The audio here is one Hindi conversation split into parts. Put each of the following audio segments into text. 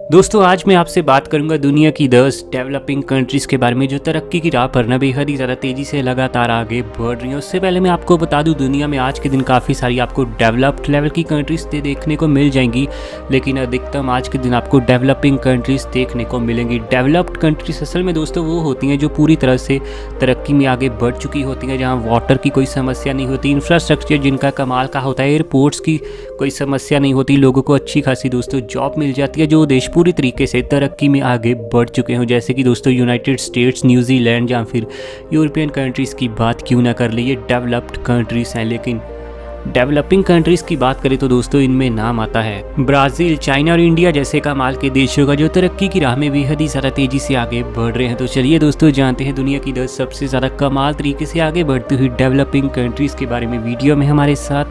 दोस्तों आज मैं आपसे बात करूंगा दुनिया की 10 डेवलपिंग कंट्रीज़ के बारे में जो तरक्की की राह पर ना बेहद ही ज़्यादा तेज़ी से लगातार आगे बढ़ रही हैं। उससे पहले मैं आपको बता दूं दुनिया में आज के दिन काफ़ी सारी आपको डेवलप्ड लेवल की कंट्रीज़ देखने को मिल जाएंगी, लेकिन अधिकतम आज के दिन आपको डेवलपिंग कंट्रीज़ देखने को मिलेंगी। डेवलप्ड कंट्रीज़ असल में दोस्तों वो होती हैं जो पूरी तरह से तरक्की में आगे बढ़ चुकी होती हैं, जहाँ वाटर की कोई समस्या नहीं होती, इंफ्रास्ट्रक्चर जिनका कमाल का होता है, एयरपोर्ट्स की कोई समस्या नहीं होती, लोगों को अच्छी खासी दोस्तों जॉब मिल जाती है, जो देश पूरी तरीके से तरक्की में आगे बढ़ चुके हों, जैसे कि दोस्तों यूनाइटेड स्टेट्स, न्यूजीलैंड या फिर यूरोपियन कंट्रीज़ की बात क्यों ना कर ले, ये डेवलप्ड कंट्रीज़ हैं। लेकिन डेवलपिंग कंट्रीज़ की बात करें तो दोस्तों इनमें नाम आता है ब्राज़ील, चाइना और इंडिया जैसे कमाल के देशों का जो तरक्की की राह में बेहद ही ज़्यादा तेज़ी से आगे बढ़ रहे हैं। तो चलिए दोस्तों जानते हैं दुनिया की 10 सबसे ज़्यादा कमाल तरीके से आगे बढ़ती हुई डेवलपिंग कंट्रीज़ के बारे में। वीडियो में हमारे साथ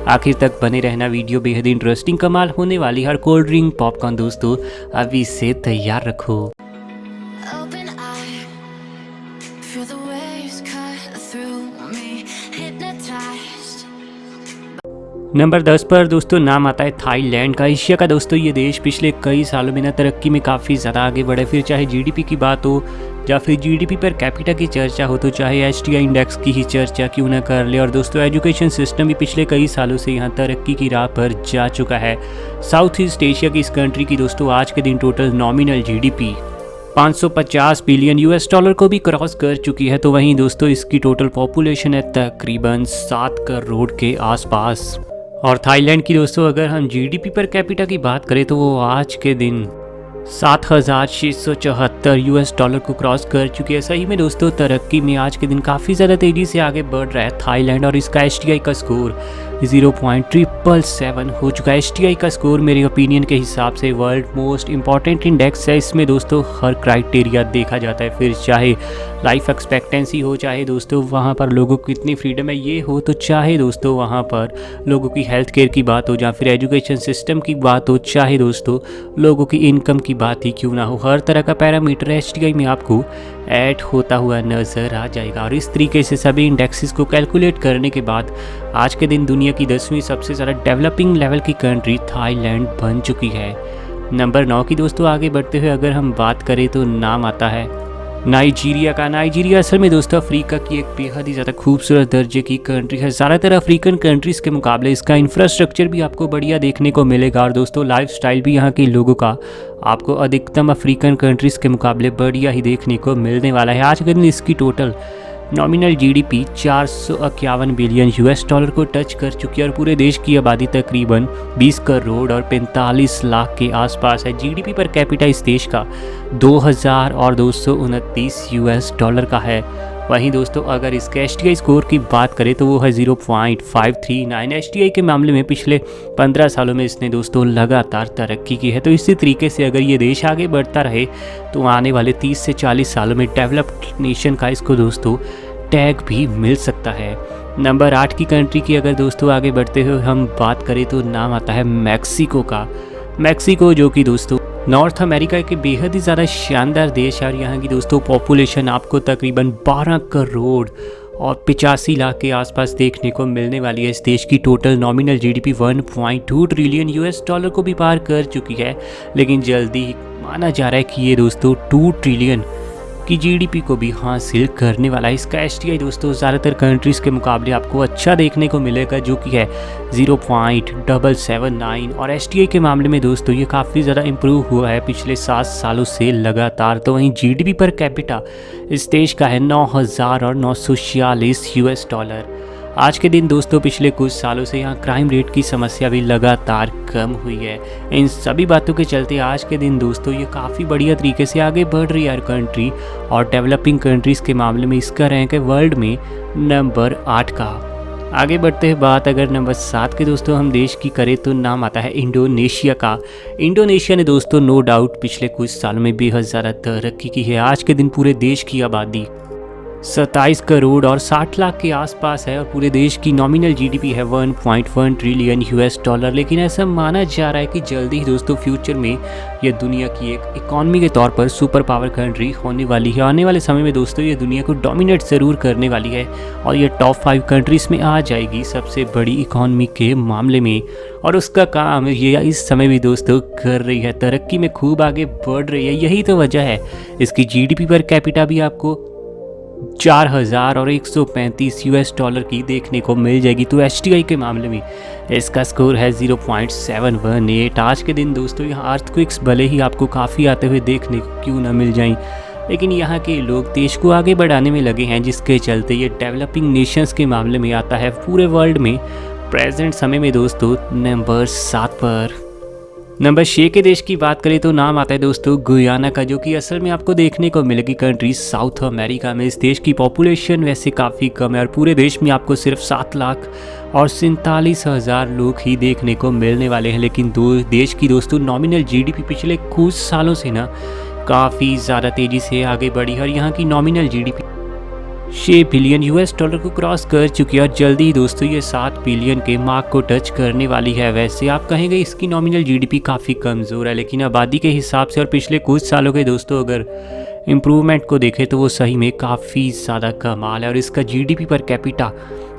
आखिर तक बने रहना, वीडियो बेहद इंटरेस्टिंग कमाल होने वाली। हर कोल्ड ड्रिंक पॉपकॉर्न दोस्तों अभी से तैयार रखो। Open eye, feel the waves cut through me, hypnotized. Number 10 पर दोस्तों नाम आता है थाईलैंड का। एशिया का दोस्तों ये देश पिछले कई सालों में ना तरक्की में काफ़ी ज़्यादा आगे बढ़े, फिर चाहे जीडीपी की बात हो या फिर जीडीपी पर कैपिटा की चर्चा हो, तो चाहे एचटीआई इंडेक्स की ही चर्चा क्यों ना कर ले। और दोस्तों एजुकेशन सिस्टम भी पिछले कई सालों से यहाँ तरक्की की राह पर जा चुका है। साउथ ईस्ट एशिया की इस कंट्री की दोस्तों आज के दिन total nominal GDP 550 billion US dollar को भी क्रॉस कर चुकी है। तो वहीं दोस्तों इसकी टोटल पॉपुलेशन है तकरीबन 7 करोड़ के आसपास। और थाईलैंड की दोस्तों अगर हम जीडीपी पर कैपिटा की बात करें तो वो आज के दिन 7,674 यूएस डॉलर को क्रॉस कर चुकी है। सही में दोस्तों तरक्की में आज के दिन काफ़ी ज़्यादा तेज़ी से आगे बढ़ रहा है थाईलैंड, और इसका एचटीआई का स्कोर 0.777 हो चुका है। एचटीआई का स्कोर मेरे ओपिनियन के हिसाब से वर्ल्ड मोस्ट इंपॉर्टेंट इंडेक्स है। इसमें दोस्तों हर क्राइटेरिया देखा जाता है, फिर चाहे लाइफ एक्सपेक्टेंसी हो, चाहे दोस्तों वहाँ पर लोगों को कितनी फ्रीडम है ये हो, तो चाहे दोस्तों वहाँ पर लोगों की हेल्थ केयर की बात हो, या फिर एजुकेशन सिस्टम की बात हो, चाहे दोस्तों लोगों की इनकम की बात ही क्यों ना हो, हर तरह का पैरामीटर एचटीआई में आपको ऐड होता हुआ नज़र आ जाएगा। और इस तरीके से सभी इंडेक्सेस को कैलकुलेट करने के बाद आज के दिन दुनिया की 10वीं सबसे ज़्यादा डेवलपिंग लेवल की कंट्री थाईलैंड बन चुकी है। नंबर 9 की दोस्तों आगे बढ़ते हुए अगर हम बात करें तो नाम आता है नाइजीरिया का। नाइजीरिया असल में दोस्तों अफ्रीका की एक बेहद ही ज़्यादा खूबसूरत दर्जे की कंट्री है। ज़्यादातर अफ्रीकन कंट्रीज़ के मुकाबले इसका इंफ्रास्ट्रक्चर भी आपको बढ़िया देखने को मिलेगा, और दोस्तों लाइफस्टाइल भी यहाँ के लोगों का आपको अधिकतम अफ्रीकन कंट्रीज़ के मुकाबले बढ़िया ही देखने को मिलने वाला है। आज के दिन इसकी total nominal GDP 451 billion US dollar को टच कर चुकी है, और पूरे देश की आबादी तकरीबन 20 करोड़ और 45 लाख के आसपास है। जीडीपी पर कैपिटा इस देश का 2,229 यूएस डॉलर का है। वहीं दोस्तों अगर इसके एचटीआई स्कोर की बात करें तो वो है 0.539। एचटीआई के मामले में पिछले 15 सालों में इसने दोस्तों लगातार तरक्की की है। तो इसी तरीके से अगर ये देश आगे बढ़ता रहे तो आने वाले 30 से 40 सालों में डेवलप्ड नेशन का इसको दोस्तों टैग भी मिल सकता है। नंबर 8 की कंट्री की अगर दोस्तों आगे बढ़ते हुए हम बात करें तो नाम आता है मैक्सिको का। मैक्सिको जो कि दोस्तों नॉर्थ अमेरिका के बेहद ही ज़्यादा शानदार देश है, और यहाँ की दोस्तों पॉपुलेशन आपको तकरीबन 12 करोड़ और 85 लाख के आसपास देखने को मिलने वाली है। इस देश की total nominal GDP 1.2 trillion US dollar को भी पार कर चुकी है, लेकिन जल्दी माना जा रहा है कि ये दोस्तों 2 ट्रिलियन की जीडीपी को भी हासिल करने वाला है। इसका एचटीआई दोस्तों ज़्यादातर कंट्रीज़ के मुकाबले आपको अच्छा देखने को मिलेगा, जो कि है 0.779। और एचटीआई के मामले में दोस्तों ये काफ़ी ज़्यादा इम्प्रूव हुआ है पिछले 7 सालों से लगातार। तो वहीं जीडीपी पर कैपिटा इस देश का है 9,946 यूएस डॉलर। आज के दिन दोस्तों पिछले कुछ सालों से यहाँ क्राइम रेट की समस्या भी लगातार कम हुई है। इन सभी बातों के चलते आज के दिन दोस्तों ये काफ़ी बढ़िया तरीके से आगे बढ़ रही है कंट्री, और डेवलपिंग कंट्रीज़ के मामले में इसका रैंक है वर्ल्ड में नंबर 8 का। आगे बढ़ते हैं बात अगर नंबर 7 के दोस्तों हम देश की करें तो नाम आता है इंडोनेशिया का। इंडोनेशिया ने दोस्तों नो डाउट पिछले कुछ सालों में बेहद ज़्यादा तरक्की की है। आज के दिन पूरे देश की आबादी 27 करोड़ और 60 लाख के आसपास है और पूरे देश की नॉमिनल जीडीपी है 1.1 ट्रिलियन यूएस डॉलर। लेकिन ऐसा माना जा रहा है कि जल्दी ही दोस्तों फ्यूचर में यह दुनिया की एक इकॉनमी के तौर पर सुपर पावर कंट्री होने वाली है। आने वाले समय में दोस्तों ये दुनिया को डोमिनेट ज़रूर करने वाली है और ये टॉप 5 कंट्रीज़ में आ जाएगी सबसे बड़ी इकॉनमी के मामले में। और उसका काम ये इस समय भी दोस्तों कर रही है, तरक्की में खूब आगे बढ़ रही है। यही तो वजह है इसकी जीडीपी पर कैपिटा भी आपको 4135 यूएस डॉलर की देखने को मिल जाएगी। तो एचटीआई के मामले में इसका स्कोर है 0.718। आज के दिन दोस्तों यहाँ अर्थक्वेक्स भले ही आपको काफ़ी आते हुए देखने को क्यों ना मिल जाएं, लेकिन यहाँ के लोग देश को आगे बढ़ाने में लगे हैं, जिसके चलते ये डेवलपिंग नेशंस के मामले में आता है पूरे वर्ल्ड में प्रेजेंट समय में दोस्तों नंबर 7 पर। नंबर 6 के देश की बात करें तो नाम आता है दोस्तों गुयाना का, जो कि असल में आपको देखने को मिलेगी कंट्री साउथ अमेरिका में। इस देश की पॉपुलेशन वैसे काफ़ी कम है और पूरे देश में आपको सिर्फ 7 लाख और 47,000 लोग ही देखने को मिलने वाले हैं। लेकिन देश की दोस्तों नॉमिनल जीडीपी पिछले कुछ सालों से ना काफ़ी ज़्यादा तेज़ी से आगे बढ़ी है और यहाँ की nominal GDP 6 billion US dollar को क्रॉस कर चुकी है और जल्दी ही दोस्तों ये 7 बिलियन के मार्क को टच करने वाली है। वैसे आप कहेंगे इसकी नॉमिनल जीडीपी काफ़ी कमज़ोर है, लेकिन आबादी के हिसाब से और पिछले कुछ सालों के दोस्तों अगर इम्प्रूवमेंट को देखें तो वो सही में काफ़ी ज़्यादा कमाल है। और इसका GDP per capita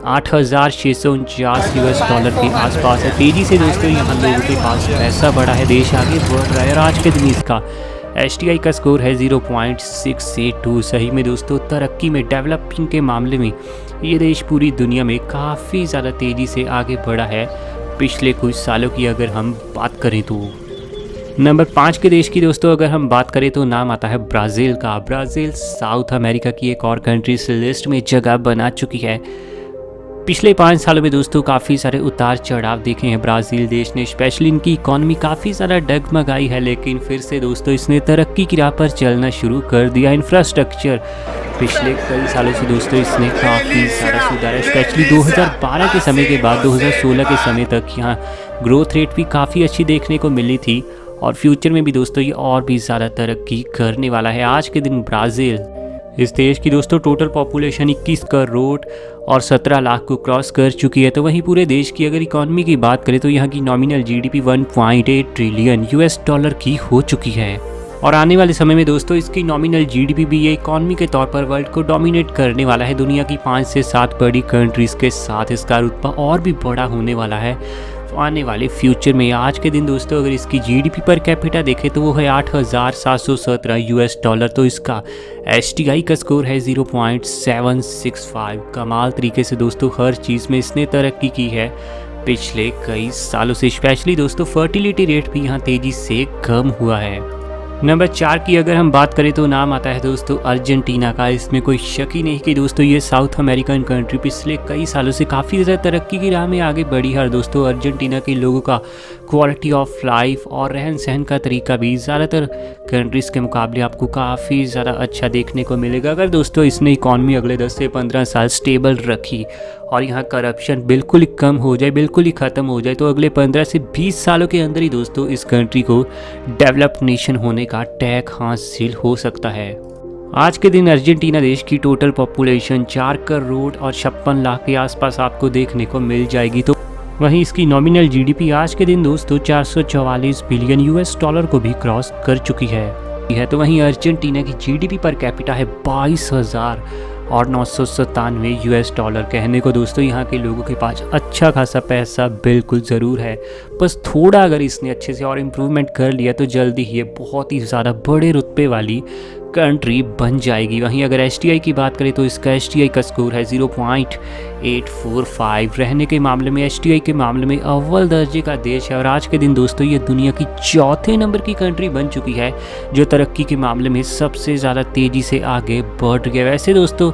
8,649 US dollar के आसपास है। तेज़ी से दोस्तों यहाँ लोगों के पास पैसा बढ़ा है, देश आगे बढ़ रहा है और आज के दिन इसका एचटीआई का स्कोर है 0.682। सही में दोस्तों तरक्की में, डेवलपिंग के मामले में ये देश पूरी दुनिया में काफ़ी ज़्यादा तेज़ी से आगे बढ़ा है पिछले कुछ सालों की अगर हम बात करें तो। नंबर 5 के देश की दोस्तों अगर हम बात करें तो नाम आता है ब्राज़ील का। ब्राज़ील साउथ अमेरिका की एक और कंट्री इस लिस्ट में जगह बना चुकी है। पिछले 5 सालों में दोस्तों काफ़ी सारे उतार चढ़ाव देखे हैं ब्राज़ील देश ने, स्पेशली इनकी इकॉनमी काफ़ी ज़्यादा डगमगाई है, लेकिन फिर से दोस्तों इसने तरक्की की राह पर चलना शुरू कर दिया। इंफ्रास्ट्रक्चर पिछले कई सालों से दोस्तों इसने काफ़ी सारा सुधारा, स्पेशली 2012 के समय के बाद 2016 के समय तक यहाँ ग्रोथ रेट भी काफ़ी अच्छी देखने को मिली थी और फ्यूचर में भी दोस्तों ये और भी ज़्यादा तरक्की करने वाला है। आज के दिन ब्राज़ील इस देश की दोस्तों टोटल पॉपुलेशन 21 करोड़ और 17 लाख को क्रॉस कर चुकी है। तो वहीं पूरे देश की अगर इकॉनमी की बात करें तो यहाँ की nominal GDP 1.8 trillion US dollar की हो चुकी है और आने वाले समय में दोस्तों इसकी नॉमिनल जीडीपी भी ये इकॉनमी के तौर पर वर्ल्ड को डोमिनेट करने वाला है। दुनिया की 5 से 7 बड़ी कंट्रीज़ के साथ इसका रुतबा और भी बड़ा होने वाला है आने वाले फ्यूचर में। आज के दिन दोस्तों अगर इसकी जीडीपी पर कैपिटा देखें तो वो है 8,717 यूएस डॉलर। तो इसका एचटीआई का स्कोर है 0.765। कमाल तरीके से दोस्तों हर चीज़ में इसने तरक्की की है पिछले कई सालों से, स्पेशली दोस्तों फर्टिलिटी रेट भी यहाँ तेज़ी से कम हुआ है। नंबर 4 की अगर हम बात करें तो नाम आता है दोस्तों अर्जेंटीना का। इसमें कोई शक ही नहीं कि दोस्तों ये साउथ अमेरिकन कंट्री पिछले कई सालों से काफ़ी ज़्यादा तरक्की की राह में आगे बढ़ी है और दोस्तों अर्जेंटीना के लोगों का क्वालिटी ऑफ लाइफ और रहन सहन का तरीका भी ज़्यादातर कंट्रीज़ के मुकाबले आपको काफ़ी ज़्यादा अच्छा देखने को मिलेगा। अगर दोस्तों इसने इकॉनमी अगले 10 से 15 साल स्टेबल रखी और यहाँ करप्शन बिल्कुल ही कम हो जाए, बिल्कुल ही ख़त्म हो जाए, तो अगले 15 से 20 सालों के अंदर ही दोस्तों इस कंट्री को डेवलप्ड नेशन होने का टैग हासिल हो सकता है। आज के दिन अर्जेंटीना देश की टोटल पॉपुलेशन 4 करोड़ और 56 लाख के आसपास आपको देखने को मिल जाएगी। तो वहीं इसकी नॉमिनल जीडीपी आज के दिन दोस्तों 444 बिलियन यूएस डॉलर को भी क्रॉस कर चुकी है। तो वहीं अर्जेंटीना की जीडीपी पर कैपिटा है 22,000 और 997 यूएस डॉलर। कहने को दोस्तों यहाँ के लोगों के पास अच्छा खासा पैसा बिल्कुल ज़रूर है, बस थोड़ा अगर इसने अच्छे से और इम्प्रूवमेंट कर लिया तो जल्दी ही ये बहुत ही ज़्यादा बड़े रुतबे वाली कंट्री बन जाएगी। वहीं अगर एचटीआई की बात करें तो इसका एचटीआई का स्कोर है 0.845। रहने के मामले में एचटीआई के मामले में अव्वल दर्जे का देश है और आज के दिन दोस्तों ये दुनिया की 4थे नंबर की कंट्री बन चुकी है जो तरक्की के मामले में सबसे ज़्यादा तेज़ी से आगे बढ़ रही है। वैसे दोस्तों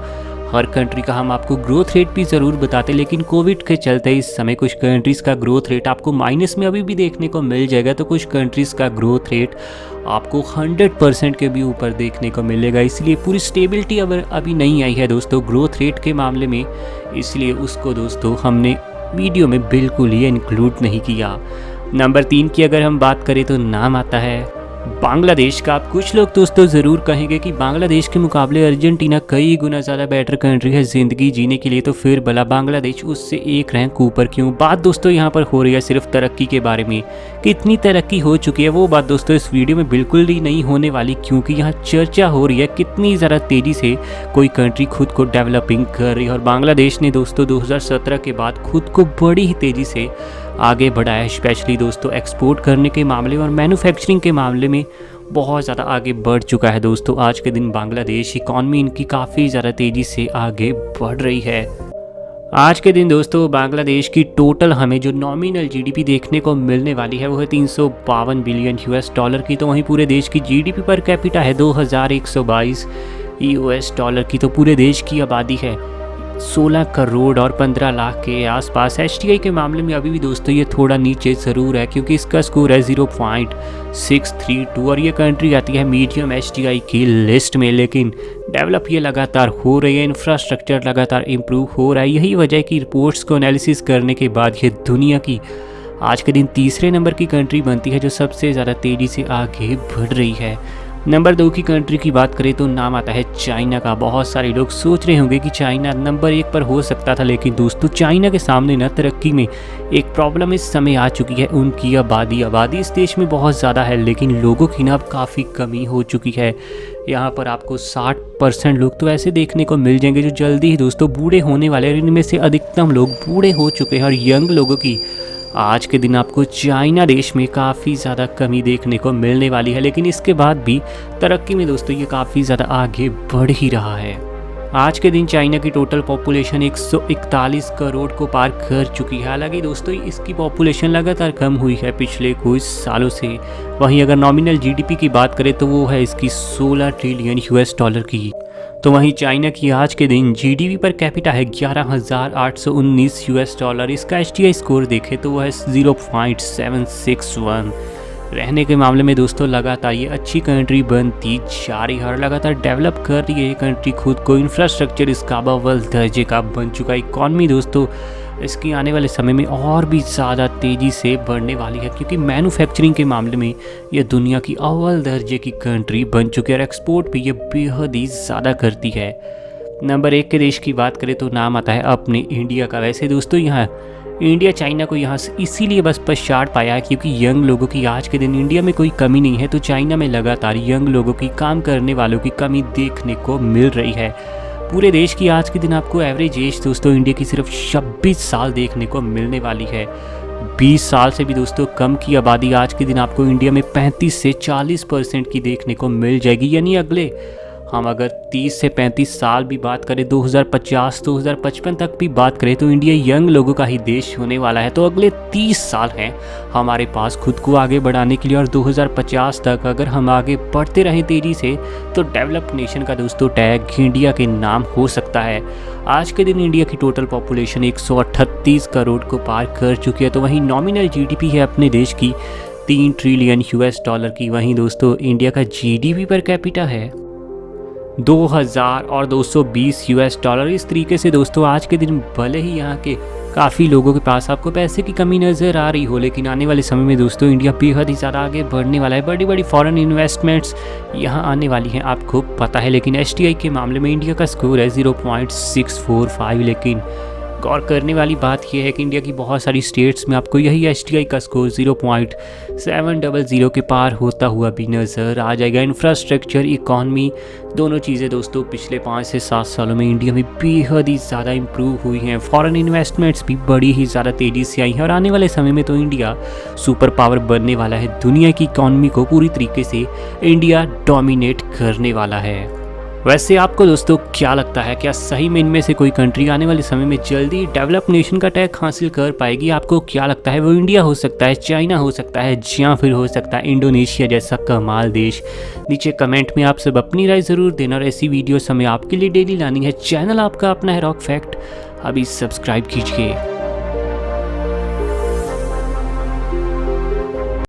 हर कंट्री का हम आपको ग्रोथ रेट भी ज़रूर बताते, लेकिन कोविड के चलते इस समय कुछ कंट्रीज़ का ग्रोथ रेट आपको माइनस में अभी भी देखने को मिल जाएगा, तो कुछ कंट्रीज़ का ग्रोथ रेट आपको 100% के भी ऊपर देखने को मिलेगा। इसलिए पूरी स्टेबिलिटी अभी नहीं आई है दोस्तों ग्रोथ रेट के मामले में, इसलिए उसको दोस्तों हमने वीडियो में बिल्कुल ही इंक्लूड नहीं किया। नंबर 3 की अगर हम बात करें तो नाम आता है बांग्लादेश का। आप कुछ लोग दोस्तों ज़रूर कहेंगे कि बांग्लादेश के मुकाबले अर्जेंटीना कई गुना ज़्यादा बेटर कंट्री है ज़िंदगी जीने के लिए, तो फिर भला बांग्लादेश उससे एक रैंक ऊपर क्यों। बात दोस्तों यहाँ पर हो रही है सिर्फ तरक्की के बारे में, कितनी तरक्की हो चुकी है वो बात दोस्तों इस वीडियो में बिल्कुल ही नहीं होने वाली, क्योंकि यहाँ चर्चा हो रही है कितनी ज़्यादा तेज़ी से कोई कंट्री खुद को डेवलपिंग कर रही है। और बांग्लादेश ने दोस्तों 2017 के बाद खुद को बड़ी ही तेज़ी से आगे बढ़ाया, स्पेशली दोस्तों एक्सपोर्ट करने के मामले में और मैन्युफैक्चरिंग के मामले में बहुत ज़्यादा आगे बढ़ चुका है दोस्तों। आज के दिन बांग्लादेश इकॉनमी इनकी काफ़ी ज़्यादा तेज़ी से आगे बढ़ रही है। आज के दिन दोस्तों बांग्लादेश की टोटल हमें जो नॉमिनल जीडीपी देखने को मिलने वाली है वो है 352 बिलियन US की, तो वहीं पूरे देश की जीडीपी पर कैपिटा है 2122 US की, तो पूरे देश की आबादी है 16 करोड़ और 15 लाख के आसपास। एचटीआई के मामले में अभी भी दोस्तों ये थोड़ा नीचे ज़रूर है, क्योंकि इसका स्कोर है 0.632 और ये कंट्री आती है मीडियम एचटीआई की लिस्ट में। लेकिन डेवलप ये लगातार हो रही है, इंफ्रास्ट्रक्चर लगातार इम्प्रूव हो रहा है। यही वजह है कि रिपोर्ट्स को एनालिसिस करने के बाद ये दुनिया की आज के दिन तीसरे नंबर की कंट्री बनती है जो सबसे ज़्यादा तेज़ी से आगे बढ़ रही है। नंबर 2 की कंट्री की बात करें तो नाम आता है चाइना का। बहुत सारे लोग सोच रहे होंगे कि चाइना नंबर 1 पर हो सकता था, लेकिन दोस्तों चाइना के सामने न तरक्की में एक प्रॉब्लम इस समय आ चुकी है, उनकी आबादी इस देश में बहुत ज़्यादा है, लेकिन लोगों की ना अब काफ़ी कमी हो चुकी है। यहाँ पर आपको 60% लोग तो ऐसे देखने को मिल जाएंगे जो जल्दी ही दोस्तों बूढ़े होने वाले हैं। इनमें से अधिकतम लोग बूढ़े हो चुके हैं और यंग लोगों की आज के दिन आपको चाइना देश में काफ़ी ज़्यादा कमी देखने को मिलने वाली है। लेकिन इसके बाद भी तरक्की में दोस्तों ये काफ़ी ज़्यादा आगे बढ़ ही रहा है। आज के दिन चाइना की टोटल पॉपुलेशन 141 करोड़ को पार कर चुकी है। हालांकि दोस्तों इसकी पॉपुलेशन लगातार कम हुई है पिछले कुछ सालों से। वहीं अगर नॉमिनल जीडीपी की बात करें तो वो है इसकी 16 ट्रिलियन US की। तो वहीं चाइना की आज के दिन जीडीपी पर कैपिटा है 11,819 US। इसका एचटीआई स्कोर देखें तो वह है 0.761। रहने के मामले में दोस्तों लगातार ये अच्छी कंट्री बनती जा रही है और लगातार डेवलप कर रही है ये कंट्री खुद को। इंफ्रास्ट्रक्चर इसका अव्वल दर्जे का बन चुका है। इकॉनमी दोस्तों इसकी आने वाले समय में और भी ज़्यादा तेज़ी से बढ़ने वाली है, क्योंकि मैन्युफैक्चरिंग के मामले में ये दुनिया की अव्वल दर्जे की कंट्री बन चुकी है और एक्सपोर्ट भी ये बेहद ही ज़्यादा करती है। नंबर 1 के देश की बात करें तो नाम आता है अपने इंडिया का। वैसे दोस्तों यहाँ इंडिया चाइना को यहाँ से इसीलिए बस पछाड़ पाया है क्योंकि यंग लोगों की आज के दिन इंडिया में कोई कमी नहीं है, तो चाइना में लगातार यंग लोगों की, काम करने वालों की कमी देखने को मिल रही है। पूरे देश की आज के दिन आपको एवरेज एज दोस्तों इंडिया की सिर्फ 26 साल देखने को मिलने वाली है। 20 साल से भी दोस्तों कम की आबादी आज के दिन आपको इंडिया में 35 से 40% की देखने को मिल जाएगी। यानी अगले हम अगर 30 से 35 साल भी बात करें, 2050-2055 तक भी बात करें, तो इंडिया यंग लोगों का ही देश होने वाला है। तो अगले 30 साल हैं हमारे पास खुद को आगे बढ़ाने के लिए और 2050 तक अगर हम आगे बढ़ते रहें तेज़ी से तो डेवलप्ड नेशन का दोस्तों टैग इंडिया के नाम हो सकता है। आज के दिन इंडिया की टोटल पॉपुलेशन 138 करोड़ को पार कर चुकी है। तो वहीं नॉमिनल जीडीपी है अपने देश की 3 ट्रिलियन US की। वहीं दोस्तों इंडिया का जीडीपी पर कैपिटा है 2220 US। इस तरीके से दोस्तों आज के दिन भले ही यहाँ के काफ़ी लोगों के पास आपको पैसे की कमी नज़र आ रही हो, लेकिन आने वाले समय में दोस्तों इंडिया बेहद ही ज़्यादा आगे बढ़ने वाला है। बड़ी बड़ी फॉरेन इन्वेस्टमेंट्स यहाँ आने वाली हैं, आपको पता है। लेकिन एचटीआई के मामले में इंडिया का स्कोर है 0.645। लेकिन गौर करने वाली बात यह है कि इंडिया की बहुत सारी स्टेट्स में आपको यही एचटीआई का स्कोर 0.700 के पार होता हुआ भी नज़र आ जाएगा। इंफ्रास्ट्रक्चर, इकॉनमी, दोनों चीज़ें दोस्तों पिछले 5 से 7 सालों में इंडिया में बेहद ही ज़्यादा इम्प्रूव हुई हैं। फॉरेन इन्वेस्टमेंट्स भी बड़ी ही ज़्यादा तेज़ी से आई हैं और आने वाले समय में तो इंडिया सुपर पावर बनने वाला है। दुनिया की इकॉनमी को पूरी तरीके से इंडिया डोमिनेट करने वाला है। वैसे आपको दोस्तों क्या लगता है, क्या सही में इनमें से कोई कंट्री आने वाले समय में जल्दी डेवलप नेशन का टैग हासिल कर पाएगी? आपको क्या लगता है, वो इंडिया हो सकता है, चाइना हो सकता है, या फिर हो सकता है इंडोनेशिया जैसा कमाल देश? नीचे कमेंट में आप सब अपनी राय ज़रूर देना और ऐसी वीडियोस हमें आपके लिए डेली लानी है। चैनल आपका अपना है रॉक फैक्ट, अभी सब्सक्राइब कीजिए।